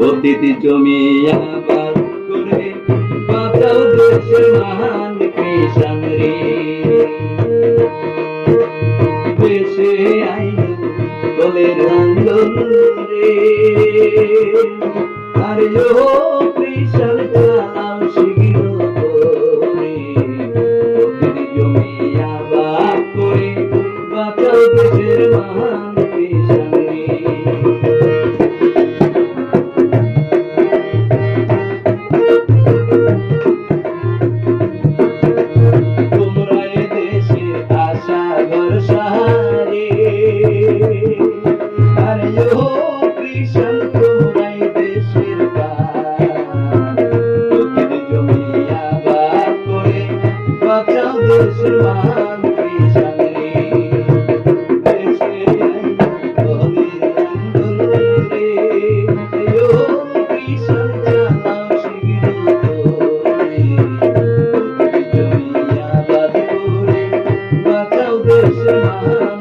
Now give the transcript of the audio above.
অতিথি জমি আবার করে বাঁচাও দেশের মহান কৃষাণ রে। দেশে আইন দলের আন্দোলন রে, আর ও কৃষাণ চালাও শিগির করে। অতিথি জমি আবার করে বাঁচাও দেশের মহান কৃষাণ রে। দেশের মহান কৃষাণ রে, দেশে দলের আন্দোলন রে, ও কৃষাণ চালাও শিগির করে। জমি আবাদ করে বাঁচাও দেশের মহান